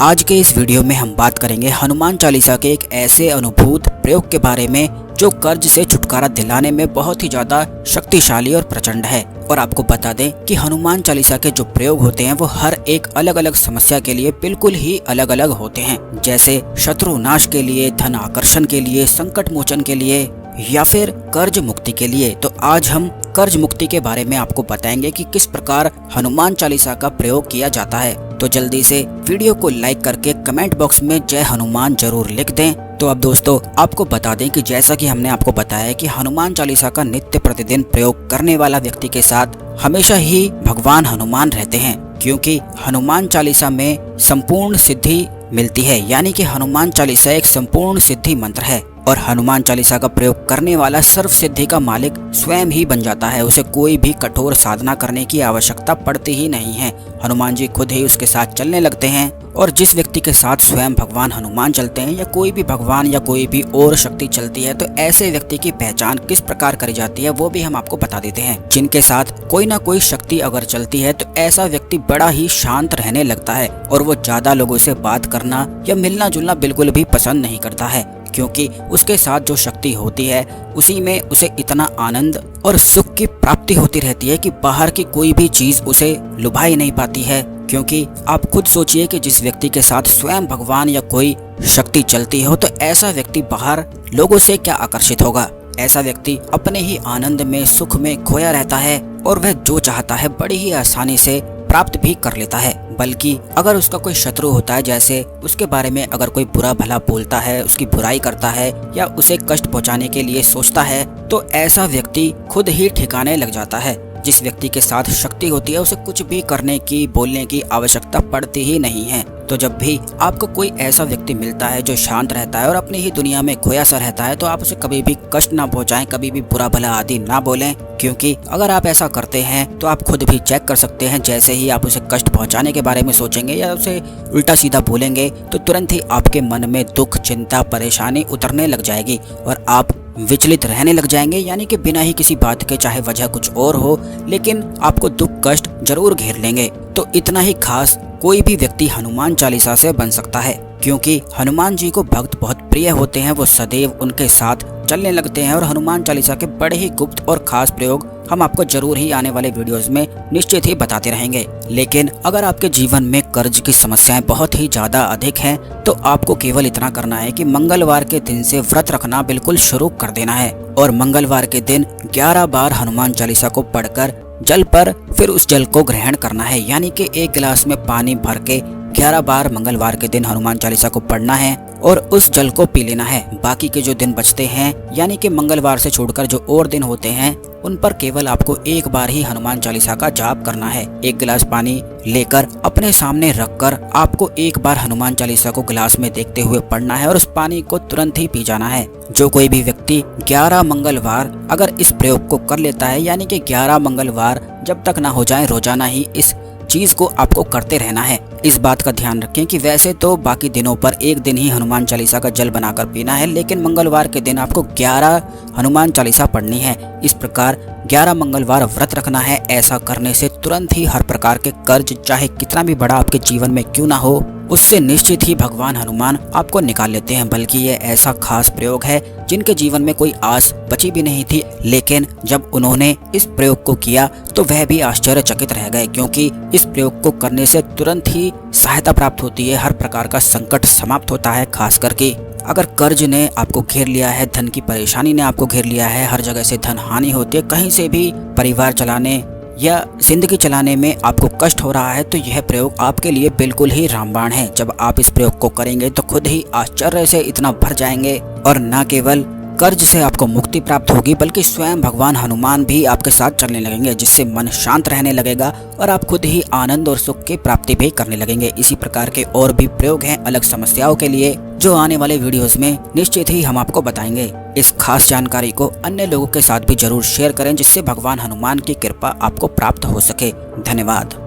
आज के इस वीडियो में हम बात करेंगे हनुमान चालीसा के एक ऐसे अनुभूत प्रयोग के बारे में जो कर्ज से छुटकारा दिलाने में बहुत ही ज्यादा शक्तिशाली और प्रचंड है। और आपको बता दें कि हनुमान चालीसा के जो प्रयोग होते हैं वो हर एक अलग अलग समस्या के लिए बिल्कुल ही अलग अलग होते हैं, जैसे शत्रु नाश के लिए, धन आकर्षण के लिए, संकट मोचन के लिए या फिर कर्ज मुक्ति के लिए। तो आज हम कर्ज मुक्ति के बारे में आपको बताएंगे कि किस प्रकार हनुमान चालीसा का प्रयोग किया जाता है। तो जल्दी से वीडियो को लाइक करके कमेंट बॉक्स में जय हनुमान जरूर लिख दें। तो अब दोस्तों आपको बता दें कि जैसा कि हमने आपको बताया कि हनुमान चालीसा का नित्य प्रतिदिन प्रयोग करने वाला व्यक्ति के साथ हमेशा ही भगवान हनुमान रहते हैं, क्योंकि हनुमान चालीसा में संपूर्ण सिद्धि मिलती है। यानी कि हनुमान चालीसा एक संपूर्ण सिद्धि मंत्र है और हनुमान चालीसा का प्रयोग करने वाला सर्व सिद्धि का मालिक स्वयं ही बन जाता है। उसे कोई भी कठोर साधना करने की आवश्यकता पड़ती ही नहीं है। हनुमान जी खुद ही उसके साथ चलने लगते हैं। और जिस व्यक्ति के साथ स्वयं भगवान हनुमान चलते हैं या कोई भी भगवान या कोई भी और शक्ति चलती है, तो ऐसे व्यक्ति की पहचान किस प्रकार करी जाती है वो भी हम आपको बता देते हैं। जिनके साथ कोई ना कोई शक्ति अगर चलती है तो ऐसा व्यक्ति बड़ा ही शांत रहने लगता है और वो ज्यादा लोगों से बात करना या मिलना जुलना बिल्कुल भी पसंद नहीं करता है, क्योंकि उसके साथ जो शक्ति होती है उसी में उसे इतना आनंद और सुख की प्राप्ति होती रहती है कि बाहर की कोई भी चीज उसे लुभा ही नहीं पाती है। क्योंकि आप खुद सोचिए कि जिस व्यक्ति के साथ स्वयं भगवान या कोई शक्ति चलती हो तो ऐसा व्यक्ति बाहर लोगों से क्या आकर्षित होगा। ऐसा व्यक्ति अपने ही आनंद में, सुख में खोया रहता है और वह जो चाहता है बड़ी ही आसानी से प्राप्त भी कर लेता है। बल्कि अगर उसका कोई शत्रु होता है, जैसे उसके बारे में अगर कोई बुरा भला बोलता है, उसकी बुराई करता है या उसे कष्ट पहुंचाने के लिए सोचता है, तो ऐसा व्यक्ति खुद ही ठिकाने लग जाता है। जिस व्यक्ति के साथ शक्ति होती है उसे कुछ भी करने की, बोलने की आवश्यकता पड़ती ही नहीं है। तो जब भी आपको कोई ऐसा व्यक्ति मिलता है जो शांत रहता है और अपनी ही दुनिया में खोया सा रहता है, तो आप उसे कभी भी कष्ट ना पहुंचाएं, कभी भी बुरा भला आदि ना बोलें। क्योंकि अगर आप ऐसा करते हैं तो आप खुद भी चेक कर सकते हैं, जैसे ही आप उसे कष्ट पहुंचाने के बारे में सोचेंगे या उसे उल्टा सीधा बोलेंगे तो तुरंत ही आपके मन में दुख, चिंता, परेशानी उतरने लग जाएगी और आप विचलित रहने लग जाएंगे। यानी कि बिना ही किसी बात के, चाहे वजह कुछ और हो, लेकिन आपको दुख कष्ट जरूर घेर लेंगे। तो इतना ही खास कोई भी व्यक्ति हनुमान चालीसा से बन सकता है, क्योंकि हनुमान जी को भक्त बहुत प्रिय होते हैं। वो सदैव उनके साथ चलने लगते हैं और हनुमान चालीसा के बड़े ही गुप्त और खास प्रयोग हम आपको जरूर ही आने वाले वीडियोस में निश्चित ही बताते रहेंगे। लेकिन अगर आपके जीवन में कर्ज की समस्याएं बहुत ही ज्यादा अधिक हैं, तो आपको केवल इतना करना है कि मंगलवार के दिन से व्रत रखना बिल्कुल शुरू कर देना है और मंगलवार के दिन 11 बार हनुमान चालीसा को पढ़कर जल पर फिर उस जल को ग्रहण करना है। यानी कि एक गिलास में पानी भर के 11 बार मंगलवार के दिन हनुमान चालीसा को पढ़ना है और उस जल को पी लेना है। बाकी के जो दिन बचते हैं, यानी कि मंगलवार से छोड़कर जो और दिन होते हैं, उन पर केवल आपको एक बार ही हनुमान चालीसा का जाप करना है। एक गिलास पानी लेकर अपने सामने रखकर आपको एक बार हनुमान चालीसा को गिलास में देखते हुए पढ़ना है और उस पानी को तुरंत ही पी जाना है। जो कोई भी व्यक्ति 11 मंगलवार अगर इस प्रयोग को कर लेता है, यानी कि 11 मंगलवार जब तक ना हो जाए, रोजाना ही इस चीज को आपको करते रहना है। इस बात का ध्यान रखें कि वैसे तो बाकी दिनों पर एक दिन ही हनुमान चालीसा का जल बनाकर पीना है, लेकिन मंगलवार के दिन आपको 11 हनुमान चालीसा पढ़नी है। इस प्रकार 11 मंगलवार व्रत रखना है। ऐसा करने से तुरंत ही हर प्रकार के कर्ज, चाहे कितना भी बड़ा आपके जीवन में क्यों ना हो, उससे निश्चित ही भगवान हनुमान आपको निकाल लेते हैं। बल्कि ये ऐसा खास प्रयोग है जिनके जीवन में कोई आस बची भी नहीं थी, लेकिन जब उन्होंने इस प्रयोग को किया तो वह भी आश्चर्यचकित रह गए, क्योंकि इस प्रयोग को करने से तुरंत ही सहायता प्राप्त होती है, हर प्रकार का संकट समाप्त होता है। खास करके अगर कर्ज ने आपको घेर लिया है, धन की परेशानी ने आपको घेर लिया है, हर जगह से धन हानि होती है, कहीं से भी परिवार चलाने या जिंदगी चलाने में आपको कष्ट हो रहा है, तो यह प्रयोग आपके लिए बिल्कुल ही रामबाण है। जब आप इस प्रयोग को करेंगे तो खुद ही आश्चर्य से इतना भर जाएंगे और न केवल कर्ज से आपको मुक्ति प्राप्त होगी, बल्कि स्वयं भगवान हनुमान भी आपके साथ चलने लगेंगे, जिससे मन शांत रहने लगेगा और आप खुद ही आनंद और सुख की प्राप्ति भी करने लगेंगे। इसी प्रकार के और भी प्रयोग हैं अलग समस्याओं के लिए, जो आने वाले वीडियोस में निश्चित ही हम आपको बताएंगे। इस खास जानकारी को अन्य लोगों के साथ भी जरूर शेयर करें, जिससे भगवान हनुमान की कृपा आपको प्राप्त हो सके। धन्यवाद।